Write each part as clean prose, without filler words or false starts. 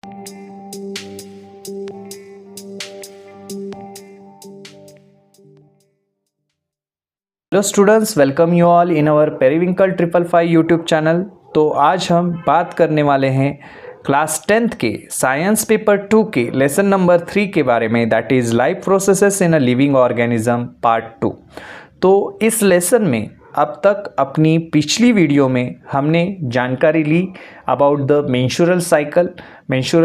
Hello students, welcome you all in our periwinkle 555 YouTube channel. तो आज हम बात करने वाले हैं क्लास 10th के साइंस पेपर 2 के लेसन नंबर 3 के बारे में, that is life processes in a living organism part 2। तो इस लेसन में अब तक अपनी पिछली वीडियो में हमने जानकारी ली अबाउट द मेंस्ट्रुअल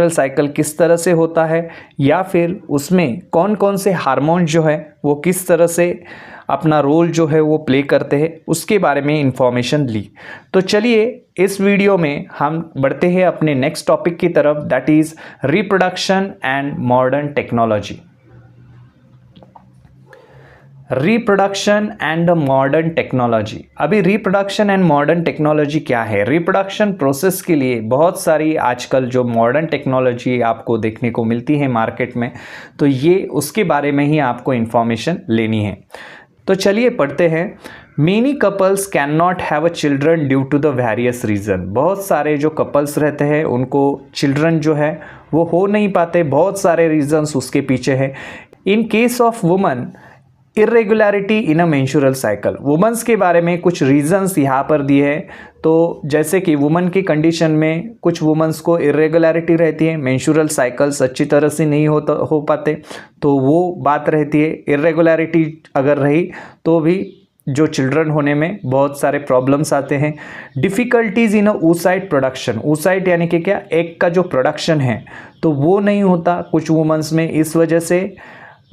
साइकिल किस तरह से होता है, या फिर उसमें कौन कौन से हार्मोन जो है वो किस तरह से अपना रोल जो है वो प्ले करते हैं, उसके बारे में इंफॉर्मेशन ली। तो चलिए इस वीडियो में हम बढ़ते हैं अपने नेक्स्ट टॉपिक की तरफ, that is reproduction and modern technology. Reproduction and modern technology. अभी रिप्रोडक्शन एंड मॉडर्न टेक्नोलॉजी क्या है? रिप्रोडक्शन प्रोसेस के लिए बहुत सारी आजकल जो मॉडर्न टेक्नोलॉजी आपको देखने को मिलती है मार्केट में, तो ये उसके बारे में ही आपको इन्फॉर्मेशन लेनी है। तो चलिए पढ़ते हैं। Many couples can not have a children due to the various reason. बहुत सारे जो कपल्स रहते हैं उनको चिल्ड्रन जो है वो हो नहीं पाते, बहुत सारे रीजंस उसके पीछे है। इन case of woman, irregularity in a menstrual cycle. Women's के बारे में कुछ रीजंस यहाँ पर दिए हैं। तो जैसे कि वुमन की कंडीशन में कुछ वुमेंस को इरेगुलरिटी रहती है, मेंस्ट्रुअल साइकिल्स अच्छी तरह से नहीं हो पाते, तो वो बात रहती है। इरेगुलरिटी अगर रही तो भी जो चिल्ड्रन होने में बहुत सारे प्रॉब्लम्स आते हैं। Difficulties in a oocyte production. oocyte यानी कि क्या, एग का जो प्रोडक्शन है तो वो नहीं होता कुछ वुमेंस में, इस वजह से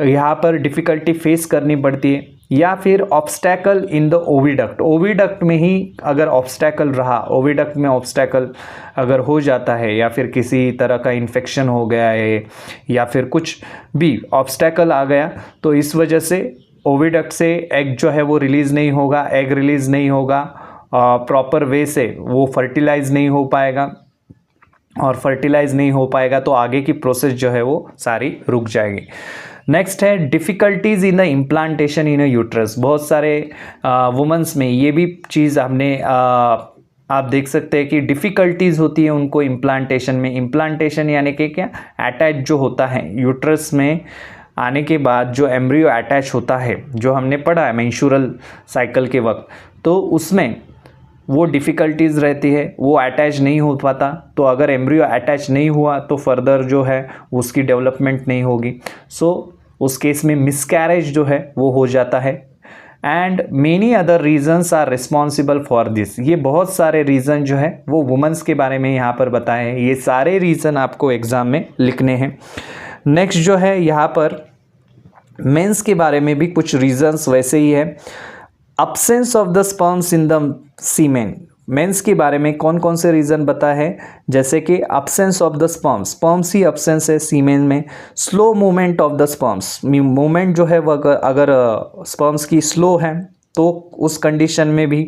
यहाँ पर डिफ़िकल्टी फेस करनी पड़ती है। या फिर obstacle in the oviduct. Oviduct में ही अगर ऑब्स्टैकल रहा, ओविडक्ट में ऑब्स्टैकल अगर हो जाता है, या फिर किसी तरह का इन्फेक्शन हो गया है, या फिर कुछ भी ऑब्स्टैकल आ गया, तो इस वजह से ओविडक्ट से एग जो है वो रिलीज़ नहीं होगा, एग रिलीज़ नहीं होगा प्रॉपर वे से, वो फर्टिलाइज़ नहीं हो पाएगा, और फर्टिलाइज़ नहीं हो पाएगा तो आगे की प्रोसेस जो है वो सारी रुक जाएगी। नेक्स्ट है difficulties in the implantation in a uterus. बहुत सारे वुमेंस में ये भी चीज़ हमने आप देख सकते हैं कि डिफ़िकल्टीज़ होती है उनको इम्प्लांटेशन में। इम्प्लांटेशन यानी कि क्या, अटैच जो होता है यूट्रस में आने के बाद जो एम्ब्रियो अटैच होता है, जो हमने पढ़ा है मेंस्ट्रुअल साइकिल के वक्त, तो उसमें वो डिफ़िकल्टीज़ रहती है, वो अटैच नहीं हो पाता। तो अगर एम्ब्रियो अटैच नहीं हुआ तो फर्दर जो है उसकी डेवलपमेंट नहीं होगी। सो उस केस में मिसकैरेज जो है वो हो जाता है। And many other reasons are responsible for this. ये बहुत सारे रीज़न जो है वो वुमेंस के बारे में यहाँ पर बताए हैं। ये सारे रीज़न आपको एग्ज़ाम में लिखने हैं। नेक्स्ट जो है यहाँ पर मेंस के बारे में भी कुछ रीजंस वैसे ही है। Absence of the sperms in the semen. Men's के बारे में कौन कौन से रीज़न बताए हैं, जैसे कि absence of the sperms he absence है सीमेन में। Slow movement of the sperms, movement जो है वो अगर स्पर्म्स की स्लो है तो उस कंडीशन में भी।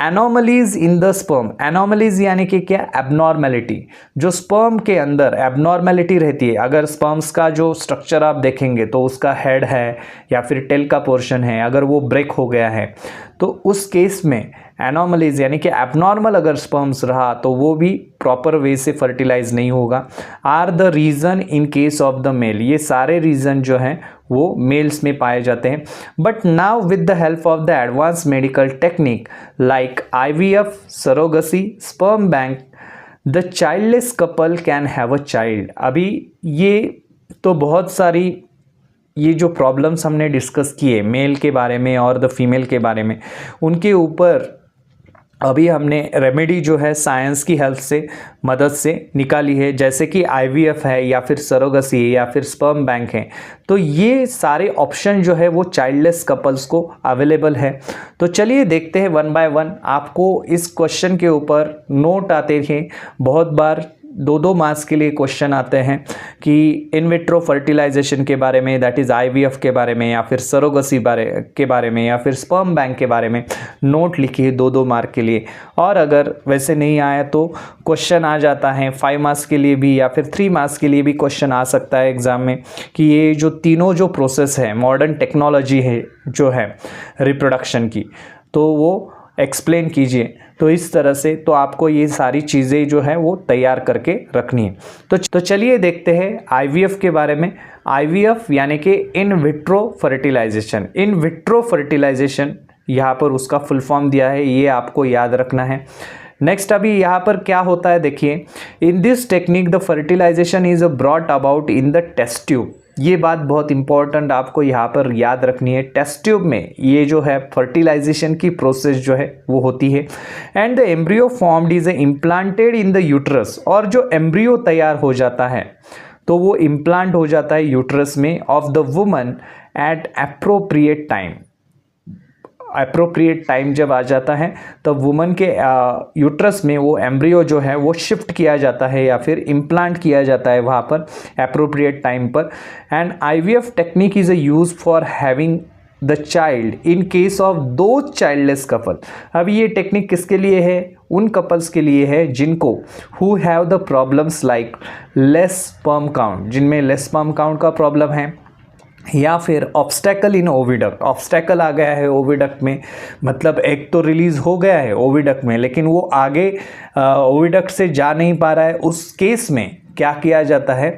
Anomalies in the sperm. Anomalies यानी कि क्या, एबनॉर्मेलिटी। जो स्पर्म के अंदर एबनॉर्मेलिटी रहती है, अगर स्पर्म्स का जो स्ट्रक्चर आप देखेंगे तो उसका हेड है या फिर टेल का पोर्शन है, अगर वो ब्रेक हो गया है तो उस केस में एनोमलीज यानी कि एबनॉर्मल अगर स्पर्म्स रहा तो वो भी प्रॉपर वे से फर्टिलाइज नहीं होगा। Are the reason in case of the male. ये सारे रीज़न जो हैं वो मेल्स में पाए जाते हैं। But now with the help of the advance medical technique like IVF, surrogacy, sperm bank, the childless couple can have a child. अभी ये तो बहुत सारी ये जो प्रॉब्लम्स हमने डिस्कस किए मेल के बारे में और द फीमेल के बारे में, उनके ऊपर अभी हमने रेमेडी जो है साइंस की हेल्प से मदद से निकाली है, जैसे कि IVF है, या फिर सरोगसी है, या फिर स्पर्म बैंक है। तो ये सारे ऑप्शन जो है वो चाइल्डलेस कपल्स को अवेलेबल है। तो चलिए देखते हैं वन बाय वन। आपको इस क्वेश्चन के ऊपर नोट आते हैं, बहुत बार 2-2 मार्क्स के लिए क्वेश्चन आते हैं कि इन विट्रो फर्टिलाइजेशन के बारे में, दैट इज़ IVF के बारे में, या फिर सरोगसी के बारे में, या फिर स्पर्म बैंक के बारे में नोट लिखिए 2-2 मार्क के लिए। और अगर वैसे नहीं आया तो क्वेश्चन आ जाता है 5 मार्क्स के लिए भी, या फिर 3 मार्क्स के लिए भी क्वेश्चन आ सकता है एग्ज़ाम में कि ये जो तीनों जो प्रोसेस है, मॉडर्न टेक्नोलॉजी है जो है रिप्रोडक्शन की, तो वो एक्सप्लेन कीजिए। तो इस तरह से तो आपको ये सारी चीज़ें जो है वो तैयार करके रखनी है। तो चलिए देखते हैं आईवीएफ के बारे में। आईवीएफ यानी कि in vitro fertilization. In vitro fertilization यहाँ पर उसका फुल फॉर्म दिया है, ये आपको याद रखना है। नेक्स्ट अभी यहाँ पर क्या होता है देखिए, in this technique the fertilization is brought about in the test tube. ये बात बहुत इंपॉर्टेंट आपको यहाँ पर याद रखनी है। टेस्ट ट्यूब में ये जो है फर्टिलाइजेशन की प्रोसेस जो है वो होती है। And the embryo formed is implanted in the uterus. और जो एम्ब्रियो तैयार हो जाता है तो वो इम्प्लांट हो जाता है यूट्रस में of the woman eight appropriate time. Appropriate time जब आ जाता है तब वुमन के यूट्रस में वो एम्ब्रियो जो है वो शिफ्ट किया जाता है या फिर इम्प्लांट किया जाता है वहाँ पर अप्रोप्रिएट टाइम पर। And IVF technique is a use for having the child in case of दो चाइल्डलेस कपल। अब ये टेक्निक किसके लिए है? उन कपल्स के लिए है जिनको who have the problems like less sperm count, जिनमें लेस स्पर्म काउंट का प्रॉब्लम है, या फिर ऑब्स्टैकल इन ओविडक्ट। ऑब्स्टैकल आ गया है ओविडक्ट में, मतलब एग तो रिलीज़ हो गया है ओविडक्ट में लेकिन वो आगे ओविडक्ट से जा नहीं पा रहा है। उस केस में क्या किया जाता है,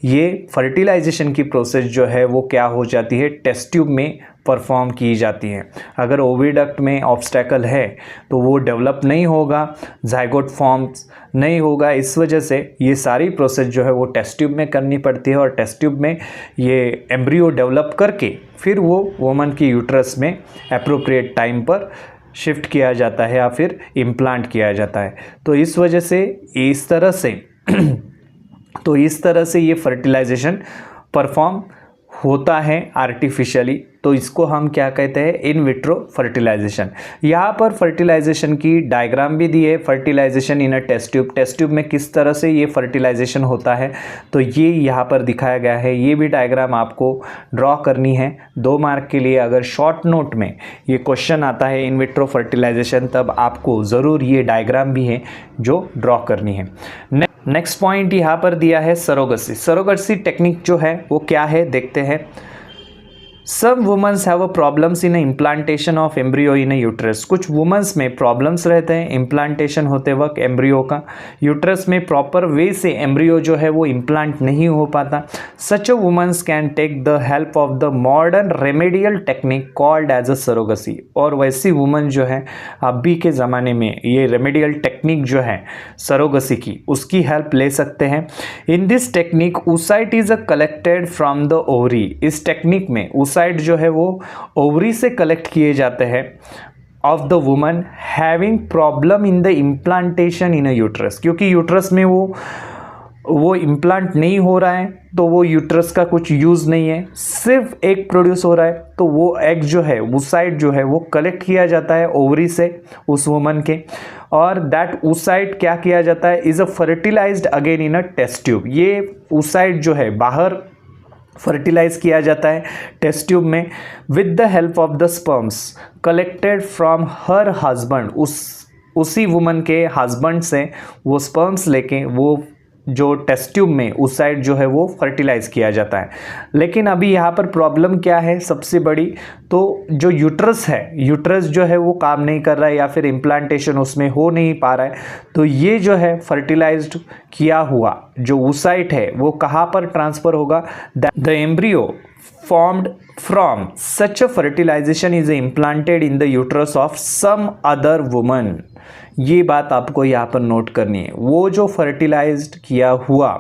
ये फर्टिलाइजेशन की प्रोसेस जो है वो क्या हो जाती है, टेस्ट ट्यूब में परफॉर्म की जाती है। अगर ओविडक्ट में ऑब्स्टैकल है तो वो डेवलप नहीं होगा, जाइगोट फॉर्म्स नहीं होगा। इस वजह से ये सारी प्रोसेस जो है वो टेस्ट ट्यूब में करनी पड़ती है और टेस्ट ट्यूब में ये एम्ब्रियो डेवलप करके फिर वो वुमन की यूट्रस में एप्रोप्रिएट टाइम पर शिफ्ट किया जाता है या फिर इम्प्लांट किया जाता है। तो इस वजह से इस तरह से ये फर्टिलाइजेशन परफॉर्म होता है आर्टिफिशियली। तो इसको हम क्या कहते हैं, इन विट्रो फर्टिलाइजेशन। यहाँ पर फर्टिलाइजेशन की डायग्राम भी दी है, fertilization in a test tube. Test tube में किस तरह से ये फर्टिलाइजेशन होता है तो ये यहाँ पर दिखाया गया है। ये भी डायग्राम आपको ड्रॉ करनी है 2 मार्क के लिए। अगर शॉर्ट नोट में ये क्वेश्चन आता है इन विट्रो फर्टिलाइजेशन तब आपको ज़रूर ये डायग्राम भी है जो ड्रॉ करनी है। नेक्स्ट पॉइंट यहाँ पर दिया है सरोगेसी। सरोगेसी टेक्निक जो है वो क्या है देखते हैं। Some womens have a problems in implantation of embryo in uterus. कुछ वुमेन्स में प्रॉब्लम्स रहते हैं इम्प्लांटेशन होते वक्त एम्ब्रियो का, यूट्रस में प्रॉपर वे से एम्ब्रियो जो है वो इम्प्लांट नहीं हो पाता। Such a womens can take the help of the modern remedial technique called as a surrogacy. और वैसी वुमेन जो है अभी के ज़माने में ये रेमेडियल टेक्निक जो है सरोगेसी की, उसकी हेल्प ले सकते हैं। इन this technique oocyte is a collected from the ovary. इस टेक्निक में oocyte जो है वो ओवरी से कलेक्ट किए जाते हैं of the woman having problem in the implantation in a uterus. क्योंकि यूट्रस में वो इम्प्लांट नहीं हो रहा है तो वो यूट्रस का कुछ यूज़ नहीं है, सिर्फ एग प्रोड्यूस हो रहा है। तो वो एग जो है oocyte जो है वो कलेक्ट किया जाता है ओवरी से उस वुमन के, और दैट oocyte क्या किया जाता है, is a fertilized again in a test tube. ये oocyte जो है बाहर फर्टिलाइज किया जाता है टेस्ट ट्यूब में with the help of the sperms collected from her husband. उसी वुमन के हस्बैंड से वो स्पर्म्स लेके वो जो टेस्ट ट्यूब में oocyte जो है वो फर्टिलाइज किया जाता है। लेकिन अभी यहाँ पर प्रॉब्लम क्या है सबसे बड़ी, तो जो यूट्रस है, यूट्रस जो है वो काम नहीं कर रहा है या फिर इम्प्लांटेशन उसमें हो नहीं पा रहा है। तो ये जो है फर्टिलाइज्ड किया हुआ जो oocyte है वो कहाँ पर ट्रांसफ़र होगा, the embryo formed from such a fertilization is implanted in the uterus of some other woman। ये बात आपको यहाँ पर नोट करनी है। वो जो फर्टिलाइज्ड किया हुआ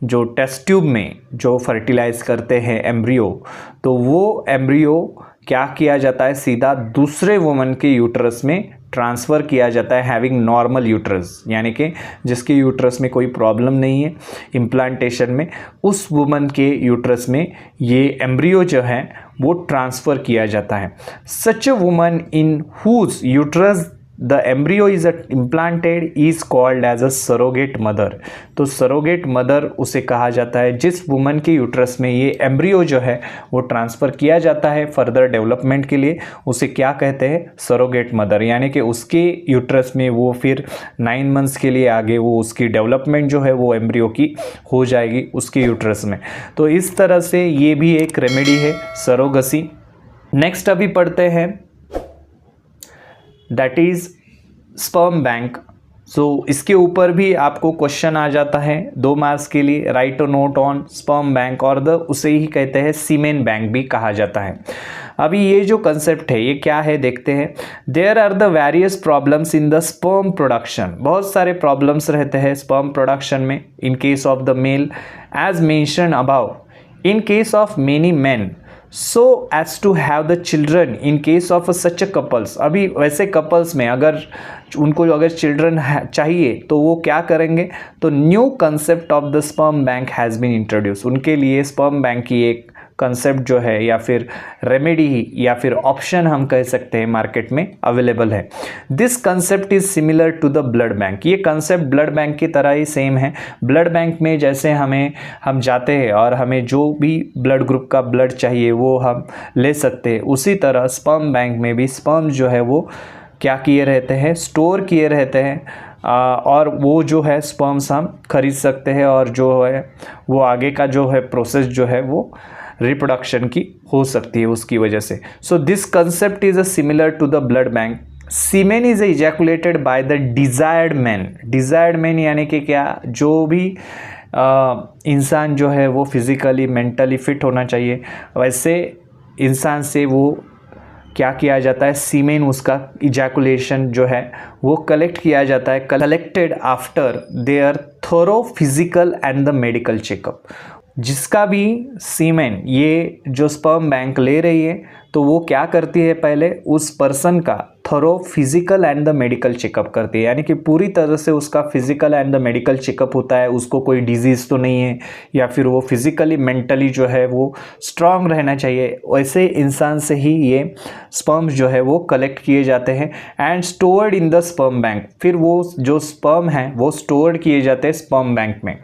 जो टेस्ट ट्यूब में जो फर्टिलाइज करते हैं एम्ब्रियो, तो वो एम्ब्रियो क्या किया जाता है, सीधा दूसरे वुमन के यूट्रस में ट्रांसफ़र किया जाता है हैविंग नॉर्मल यूट्रस, यानी कि जिसके यूट्रस में कोई प्रॉब्लम नहीं है इम्प्लांटेशन में, उस वुमन के यूट्रस में ये एम्ब्रियो जो है वो ट्रांसफ़र किया जाता है। Such a woman in whose uterus the embryo is implanted is called as a surrogate mother. तो सरोगेट मदर उसे कहा जाता है जिस वुमन के यूट्रस में ये एम्ब्रियो जो है वो ट्रांसफ़र किया जाता है फर्दर डेवलपमेंट के लिए, उसे क्या कहते हैं, सरोगेट मदर। यानी कि उसके यूट्रस में वो फिर 9 मंथ्स के लिए आगे वो उसकी डेवलपमेंट जो है वो एम्ब्रियो की हो जाएगी उसके यूट्रस में। तो इस तरह से ये भी एक रेमेडी है सरोगेसी। नेक्स्ट अभी पढ़ते हैं दैट इज़ स्पर्म बैंक। सो इसके ऊपर भी आपको क्वेश्चन आ जाता है 2 मार्क्स के लिए, right a note on sperm bank और उसे ही कहते हैं सीमेन बैंक भी कहा जाता है। अभी ये जो कंसेप्ट है ये क्या है देखते हैं। There are the various problems in the sperm production, बहुत सारे प्रॉब्लम्स रहते हैं स्पर्म प्रोडक्शन में in case of the male as mention above, in case of many man so as to have the children in case of such a couples। अभी वैसे couples में अगर उनको अगर चिल्ड्रन चाहिए तो वो क्या करेंगे, तो new concept of the sperm bank has been introduce, उनके लिए स्पर्म बैंक की एक कंसेप्ट जो है या फिर रेमेडी या फिर ऑप्शन हम कह सकते हैं मार्केट में अवेलेबल है। This concept is similar to the blood bank, ये कंसेप्ट ब्लड बैंक की तरह ही सेम है। ब्लड बैंक में जैसे हम जाते हैं और हमें जो भी ब्लड ग्रुप का ब्लड चाहिए वो हम ले सकते हैं, उसी तरह स्पर्म बैंक में भी स्पर्म जो है वो क्या किए रहते हैं, स्टोर किए रहते हैं और वो जो है स्पर्म्स हम खरीद सकते हैं और जो है वो आगे का जो है प्रोसेस जो है वो रिप्रोडक्शन की हो सकती है उसकी वजह से। So this concept is a similar to the blood bank. Semen is ejaculated by the desired man, desired man यानी कि क्या, जो भी इंसान जो है वो फिजिकली मेंटली फिट होना चाहिए, वैसे इंसान से वो क्या किया जाता है, सीमेन उसका इजैकुलेशन जो है वो कलेक्ट किया जाता है, collected after their thorough physical and the medical checkup. जिसका भी सीमेन ये जो स्पर्म बैंक ले रही है तो वो क्या करती है, पहले उस पर्सन का thorough physical and the medical checkup करती है, यानी कि पूरी तरह से उसका physical and the medical checkup होता है, उसको कोई डिजीज़ तो नहीं है या फिर वो फिजिकली मेंटली जो है वो स्ट्रांग रहना चाहिए। वैसे इंसान से ही ये स्पर्म्स जो है वो कलेक्ट किए जाते हैं and stored in the sperm bank. फिर वो जो स्पर्म है वो स्टोर्ड किए जाते हैं स्पर्म बैंक में।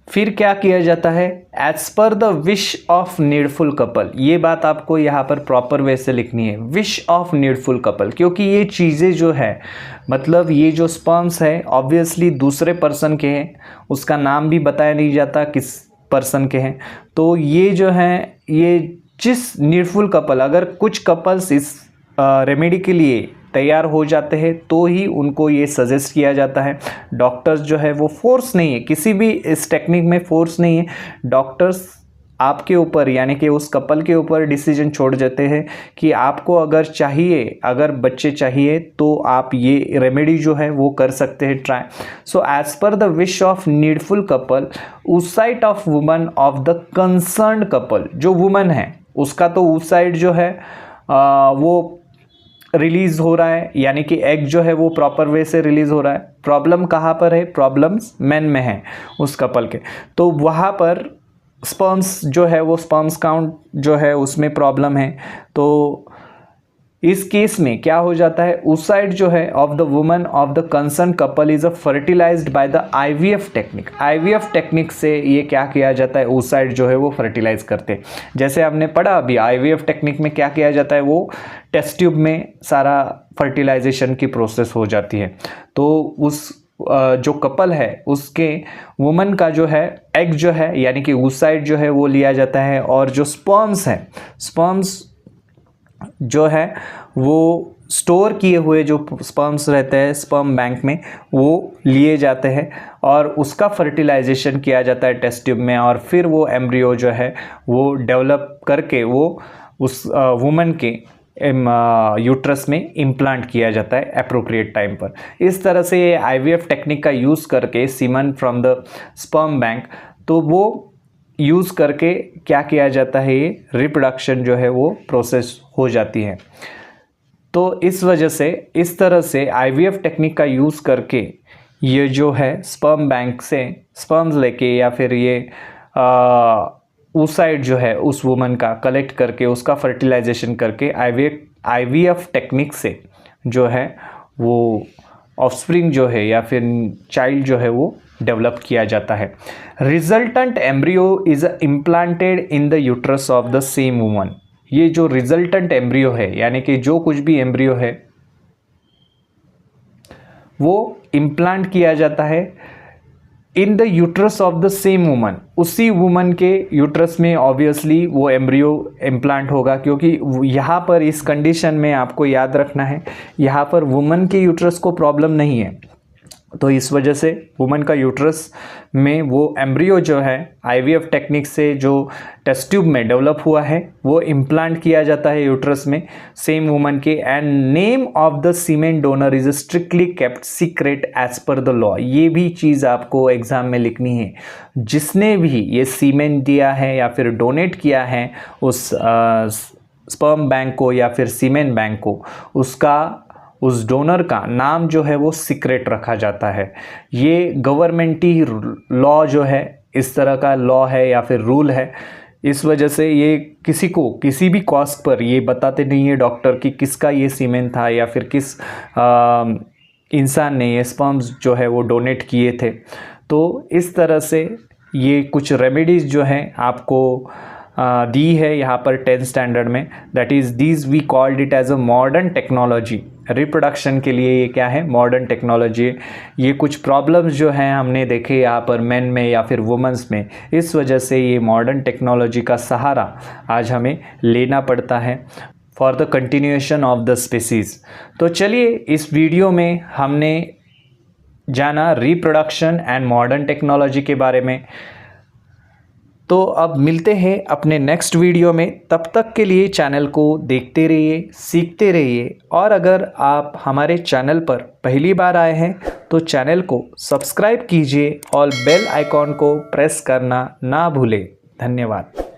फिर क्या किया जाता है, as per the wish of needful couple, ये बात आपको यहाँ पर प्रॉपर वे से लिखनी है, विश ऑफ नीडफुल कपल, क्योंकि ये चीज़ें जो है मतलब ये जो स्पर्म्स है ऑब्वियसली दूसरे पर्सन के हैं, उसका नाम भी बताया नहीं जाता किस पर्सन के हैं, तो ये जो है ये जिस नीडफुल कपल, अगर कुछ कपल्स इस रेमेडी के लिए तैयार हो जाते हैं तो ही उनको ये सजेस्ट किया जाता है। डॉक्टर्स जो है वो फोर्स नहीं है, किसी भी इस टेक्निक में फोर्स नहीं है, डॉक्टर्स आपके ऊपर यानी कि उस कपल के ऊपर डिसीजन छोड़ देते हैं कि आपको अगर चाहिए, अगर बच्चे चाहिए तो आप ये रेमेडी जो है वो कर सकते हैं try. So as per the wish of needful couple, उस side of woman of the concerned couple, जो वुमन है उसका तो उस साइड जो है वो रिलीज़ हो रहा है, यानी कि एग जो है वो प्रॉपर वे से रिलीज़ हो रहा है। प्रॉब्लम कहाँ पर है, प्रॉब्लम्स मेन में है उस कपल के, तो वहाँ पर स्पर्म्स जो है वो स्पर्म्स काउंट जो है उसमें प्रॉब्लम है। तो इस केस में क्या हो जाता है, उस साइड जो है of the woman of the concern couple is a fertilized by the IVF technique. IVF technique से ये क्या किया जाता है, उस साइड जो है वो फर्टिलाइज करते हैं। जैसे हमने पढ़ा अभी आईवीएफ टेक्निक में क्या किया जाता है, वो टेस्ट ट्यूब में सारा फर्टिलाइजेशन की प्रोसेस हो जाती है। तो उस जो कपल है उसके वुमन का जो है एग जो है यानी कि उस साइड जो है वो लिया जाता है, और जो स्पर्म्स हैं, स्पर्म्स जो है वो स्टोर किए हुए जो स्पर्म्स रहते हैं स्पर्म बैंक में वो लिए जाते हैं और उसका फर्टिलाइजेशन किया जाता है टेस्ट ट्यूब में, और फिर वो एम्ब्रियो जो है वो डेवलप करके वो उस वुमन के यूट्रस में इम्प्लांट किया जाता है अप्रोप्रिएट टाइम पर। इस तरह से ये आईवीएफ टेक्निक का यूज़ करके semen from the sperm bank, तो वो यूज़ करके क्या किया जाता है, ये रिप्रोडक्शन जो है वो प्रोसेस हो जाती है। तो इस वजह से इस तरह से आईवीएफ टेक्निक का यूज़ करके ये जो है स्पर्म बैंक से स्पर्म्स लेके या फिर ये उस साइड जो है उस वुमन का कलेक्ट करके उसका फर्टिलाइजेशन करके आईवीएफ टेक्निक से जो है वो ऑफस्प्रिंग जो है या फिर चाइल्ड जो है वो डेवलप किया जाता है। Resultant embryo is implanted in the uterus of the same woman. ये जो रिजल्टेंट एम्ब्रियो है यानी कि जो कुछ भी एम्ब्रियो है वो इम्प्लांट किया जाता है in the uterus of the same woman, उसी वुमन के यूट्रस में ऑब्वियसली वो एम्ब्रियो इम्प्लांट होगा, क्योंकि यहाँ पर इस कंडीशन में आपको याद रखना है यहाँ पर वुमन के यूट्रस को प्रॉब्लम नहीं है, तो इस वजह से वुमन का यूट्रस में वो एम्ब्रियो जो है आईवीएफ टेक्निक से जो टेस्ट ट्यूब में डेवलप हुआ है वो इम्प्लांट किया जाता है यूट्रस में सेम वुमन के। And name of the semen donor is strictly kept secret as per the law. ये भी चीज़ आपको एग्जाम में लिखनी है, जिसने भी ये सीमेन दिया है या फिर डोनेट किया है उस स्पर्म बैंक को या फिर सीमेन बैंक को, उसका उस डोनर का नाम जो है वो सीक्रेट रखा जाता है। ये गवर्नमेंटी लॉ जो है, इस तरह का लॉ है या फिर रूल है, इस वजह से ये किसी को किसी भी कॉस्ट पर ये बताते नहीं है डॉक्टर कि किसका ये सीमेन था या फिर किस इंसान ने ये स्पर्म्स जो है वो डोनेट किए थे। तो इस तरह से ये कुछ रेमेडीज़ जो हैं आपको दी है यहाँ पर 10th स्टैंडर्ड में, that is these we called it as a modern technology. Reproduction के लिए ये क्या है, मॉडर्न टेक्नोलॉजी। ये कुछ प्रॉब्लम्स जो हैं हमने देखे यहाँ पर मेन में या फिर वुमेंस में, इस वजह से ये मॉडर्न टेक्नोलॉजी का सहारा आज हमें लेना पड़ता है for the continuation of the species. तो चलिए इस वीडियो में हमने जाना रिप्रोडक्शन एंड मॉडर्न टेक्नोलॉजी के बारे में। तो अब मिलते हैं अपने नेक्स्ट वीडियो में, तब तक के लिए चैनल को देखते रहिए, सीखते रहिए, और अगर आप हमारे चैनल पर पहली बार आए हैं तो चैनल को सब्सक्राइब कीजिए और बेल आइकॉन को प्रेस करना ना भूलें। धन्यवाद।